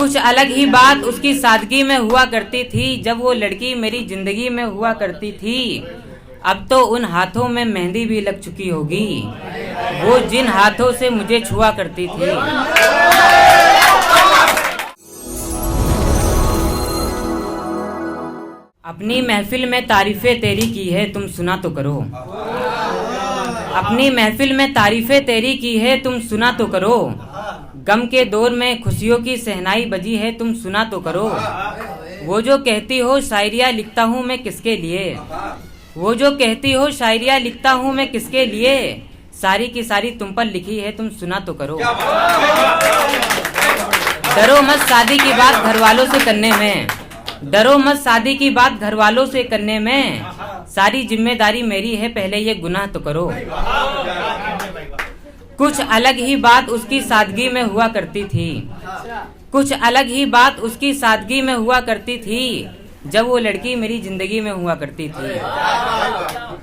कुछ अलग ही बात उसकी सादगी में हुआ करती थी जब वो लड़की मेरी जिंदगी में हुआ करती थी। अब तो उन हाथों में मेहंदी भी लग चुकी होगी, वो जिन हाथों से मुझे छुआ करती थी। अपनी महफिल में तारीफें तेरी की है तुम सुना तो करो। अपनी महफिल में तारीफें तेरी की है तुम सुना तो करो। गम के दौर में खुशियों की सहनाई बजी है तुम सुना तो करो। वो जो कहती हो शायरियाँ लिखता हूँ मैं किसके लिए, वो जो कहती हो शायरियाँ लिखता हूँ मैं किसके लिए, सारी की सारी तुम पर लिखी है तुम सुना तो करो। डरो मत शादी की बात घर वालों से करने में, डरो मत शादी की बात घर वालों से करने में, सारी जिम्मेदारी मेरी है पहले ये गुनाह तो करो। कुछ अलग ही बात उसकी सादगी में हुआ करती थी, कुछ अलग ही बात उसकी सादगी में हुआ करती थी जब वो लड़की मेरी जिंदगी में हुआ करती थी।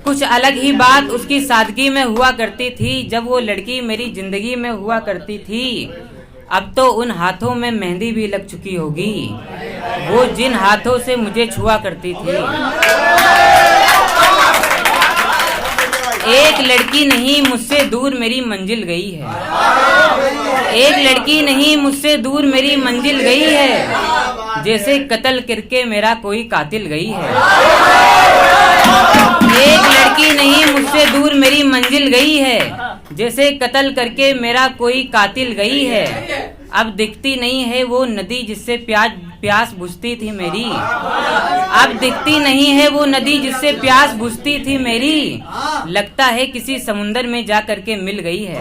कुछ अलग ही बात उसकी सादगी में हुआ करती थी जब वो लड़की मेरी जिंदगी में हुआ करती थी। अब तो उन हाथों में मेहंदी भी लग चुकी होगी, वो जिन हाथों से मुझे छुआ करती थी। एक लड़की नहीं मुझसे दूर मेरी मंजिल गई है, एक लड़की नहीं मुझसे दूर मेरी मंजिल गई है, जैसे कत्ल करके मेरा कोई कातिल गई है। एक लड़की नहीं मुझसे दूर मेरी मंजिल गई है, जैसे कत्ल करके मेरा कोई कातिल गई है। अब दिखती नहीं है वो नदी जिससे प्यास बुझती थी मेरी, अब दिखती नहीं है वो नदी जिससे प्यास बुझती थी मेरी, लगता है किसी समुंदर में जा करके मिल गई है।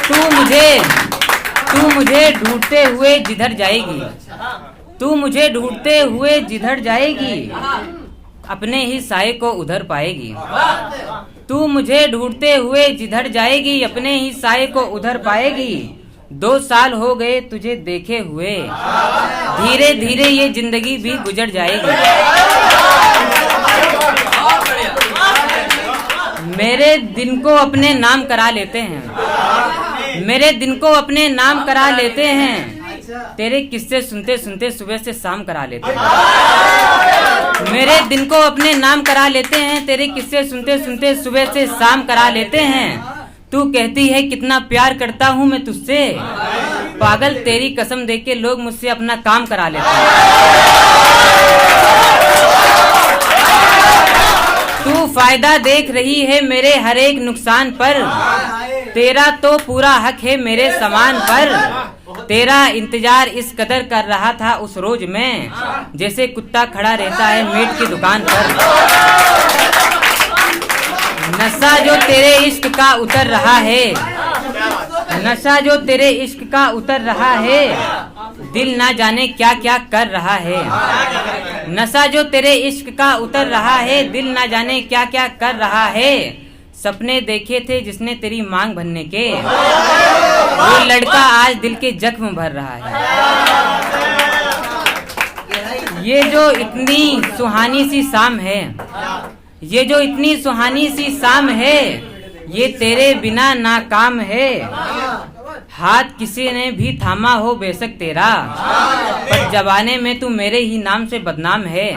तू मुझे ढूंढते हुए जिधर जाएगी, तू मुझे ढूंढते हुए जिधर जाएगी, अपने ही साये को उधर पाएगी। तू मुझे ढूंढते हुए जिधर जाएगी, अपने ही साये को उधर पाएगी। 2 साल हो गए तुझे देखे हुए, धीरे धीरे ये जिंदगी भी गुजर जाएगी। मेरे दिन को अपने नाम करा लेते हैं, मेरे दिन को अपने नाम करा लेते हैं, तेरे किस्से सुनते सुनते सुबह से शाम करा लेते हैं। मेरे दिन को अपने नाम करा लेते हैं, तेरे किस्से सुनते सुनते सुबह से शाम करा लेते हैं। तू कहती है कितना प्यार करता हूँ मैं तुझसे, पागल तेरी कसम देके लोग मुझसे अपना काम करा लेते हैं। तू फायदा देख रही है मेरे हर एक नुकसान पर, तेरा तो पूरा हक है मेरे सामान पर। तेरा इंतजार इस कदर कर रहा था उस रोज में, जैसे कुत्ता खड़ा रहता है मीट की दुकान पर। नशा जो तेरे इश्क का उतर रहा है, नशा जो तेरे इश्क का उतर रहा है, दिल ना जाने क्या क्या कर रहा है। नशा जो तेरे इश्क का उतर रहा है, दिल ना जाने क्या क्या कर रहा है। सपने देखे थे जिसने तेरी मांग भरने के, वो लड़का आज दिल के जख्म भर रहा है। ये जो इतनी सुहानी सी शाम है, ये जो इतनी सुहानी सी शाम है, ये तेरे बिना नाकाम है। हाथ किसी ने भी थामा हो बेशक तेरा, पर जमाने में तू मेरे ही नाम से बदनाम है।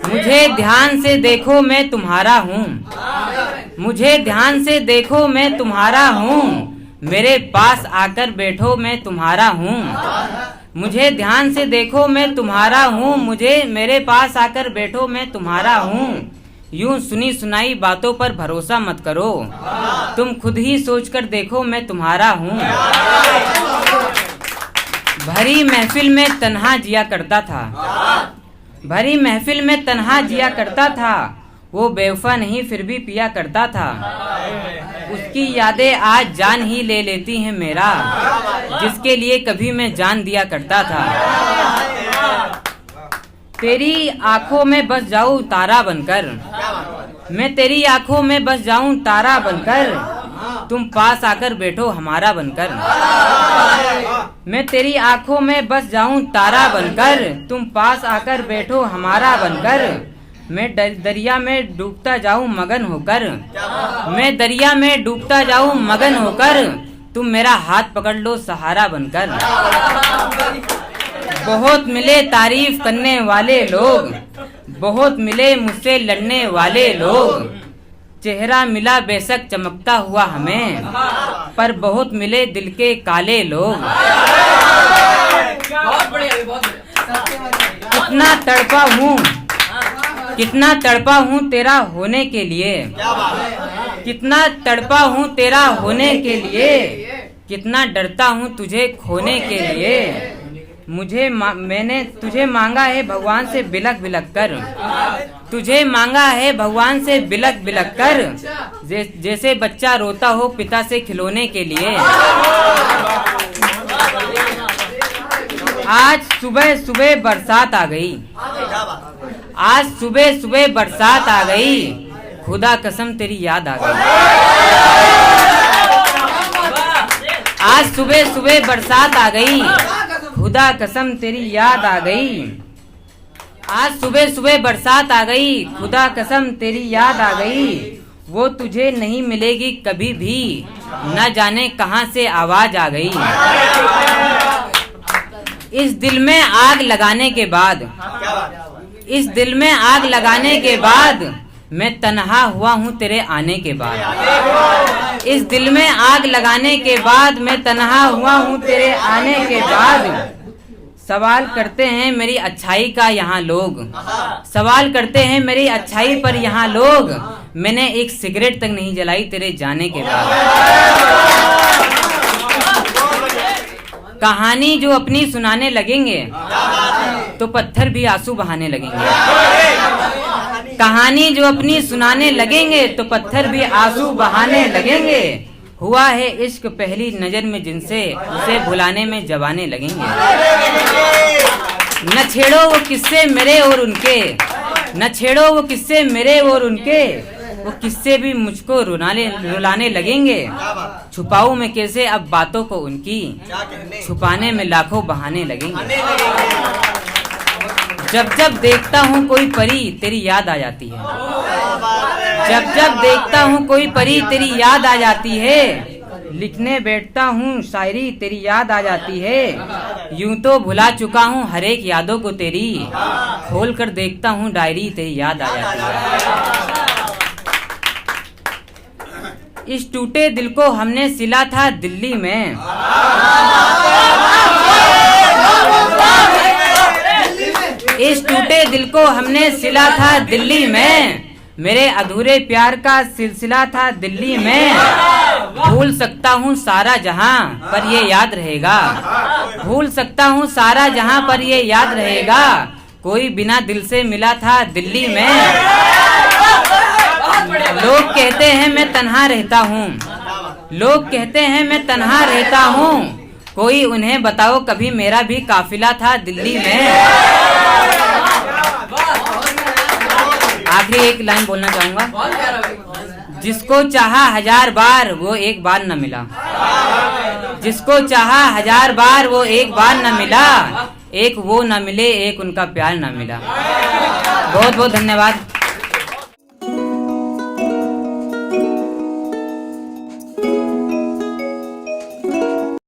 मुझे ध्यान से देखो मैं तुम्हारा हूँ, मुझे ध्यान से देखो मैं तुम्हारा हूँ, मेरे पास आकर बैठो मैं तुम्हारा हूँ। मुझे ध्यान से देखो मैं तुम्हारा हूँ, मुझे मेरे पास आकर बैठो मैं तुम्हारा हूँ। यूं सुनी सुनाई बातों पर भरोसा मत करो, तुम खुद ही सोचकर देखो मैं तुम्हारा हूँ। भरी महफिल में तन्हा जिया करता था, भरी महफिल में तन्हा जिया करता था, वो बेवफा नहीं फिर भी पिया करता था। उसकी यादें आज जान ही ले लेती हैं मेरा, जिसके लिए कभी मैं जान दिया करता था। तेरी आंखों में बस जाऊं तारा बनकर, मैं तेरी आंखों में बस जाऊं तारा बनकर, तुम पास आकर बैठो हमारा बनकर। मैं तेरी आंखों में बस जाऊं तारा बनकर, तुम पास आकर बैठो हमारा बनकर। मैं दरिया में डूबता जाऊं मगन होकर, मैं दरिया में डूबता जाऊं मगन होकर, तुम मेरा हाथ पकड़ लो सहारा बनकर। बहुत मिले तारीफ करने वाले लोग, बहुत मिले मुझसे लड़ने वाले लोग, चेहरा मिला बेशक चमकता हुआ हमें, पर बहुत मिले दिल के काले लोग। कितना तड़पा हूँ, कितना तड़पा हूँ तेरा होने के लिए, कितना तड़पा हूँ तेरा होने के लिए, कितना डरता हूँ तुझे खोने के लिए। मैंने तुझे मांगा है भगवान से बिलक बिलक कर, तुझे मांगा है भगवान से बिलक बिलक कर, जैसे बच्चा रोता हो पिता से खिलौने के लिए। आज सुबह सुबह बरसात आ गई, आज सुबह सुबह बरसात आ गई, खुदा कसम तेरी याद आ गई। आज सुबह सुबह बरसात आ गई, खुदा कसम तेरी याद आ गई। आज सुबह सुबह बरसात आ गई, खुदा कसम तेरी याद आ गई। वो तुझे नहीं मिलेगी कभी भी, न जाने कहां से आवाज आ गई। इस दिल में आग लगाने के बाद, इस दिल में आग लगाने के बाद, मैं तन्हा हुआ हूँ तेरे आने के बाद। इस दिल में आग लगाने के बाद, मैं तन्हा हुआ हूँ तेरे आने के बाद। सवाल करते हैं मेरी अच्छाई का यहाँ लोग, सवाल करते हैं मेरी अच्छाई पर यहाँ लोग, मैंने एक सिगरेट तक नहीं जलाई तेरे जाने के बाद। कहानी जो अपनी सुनाने लगेंगे तो पत्थर भी आंसू बहाने लगेंगे, कहानी जो अपनी सुनाने लगेंगे तो पत्थर भी आंसू बहाने लगेंगे। हुआ है इश्क पहली नजर में जिनसे, उसे भुलाने में जवाने लगेंगे। न छेड़ो वो किस्से मेरे और उनके, न छेड़ो वो किस्से मेरे और उनके, वो किस्से भी मुझको रुलाने लगेंगे। छुपाऊं मैं कैसे अब बातों को उनकी, छुपाने में लाखों बहाने लगेंगे। जब जब देखता हूँ कोई परी तेरी याद आ जाती है, जब जब देखता हूँ कोई परी तेरी याद आ जाती है। लिखने बैठता हूँ शायरी तेरी याद आ जाती है। यूं तो भुला चुका हूँ हर एक यादों को तेरी, खोल कर देखता हूँ डायरी तेरी याद आ जाती है। इस टूटे दिल को हमने सिला था दिल्ली में, इस टूटे दिल को हमने सिला था दिल्ली में। मेरे अधूरे प्यार का सिलसिला था दिल्ली में। भूल सकता हूँ सारा जहां पर ये याद रहेगा, भूल सकता हूँ सारा जहां पर ये याद रहेगा। कोई बिना दिल से मिला था दिल्ली में। लोग कहते हैं मैं तन्हा रहता हूँ, लोग कहते हैं मैं तन्हा रहता हूँ। कोई उन्हें बताओ कभी मेरा भी काफिला था दिल्ली में। आखिरी एक लाइन बोलना चाहूंगा। जिसको चाहा 1000 बार वो एक बार न मिला, जिसको चाहा 1000 बार वो एक बार न मिला। एक वो न मिले, एक उनका प्यार न मिला। बहुत बहुत धन्यवाद।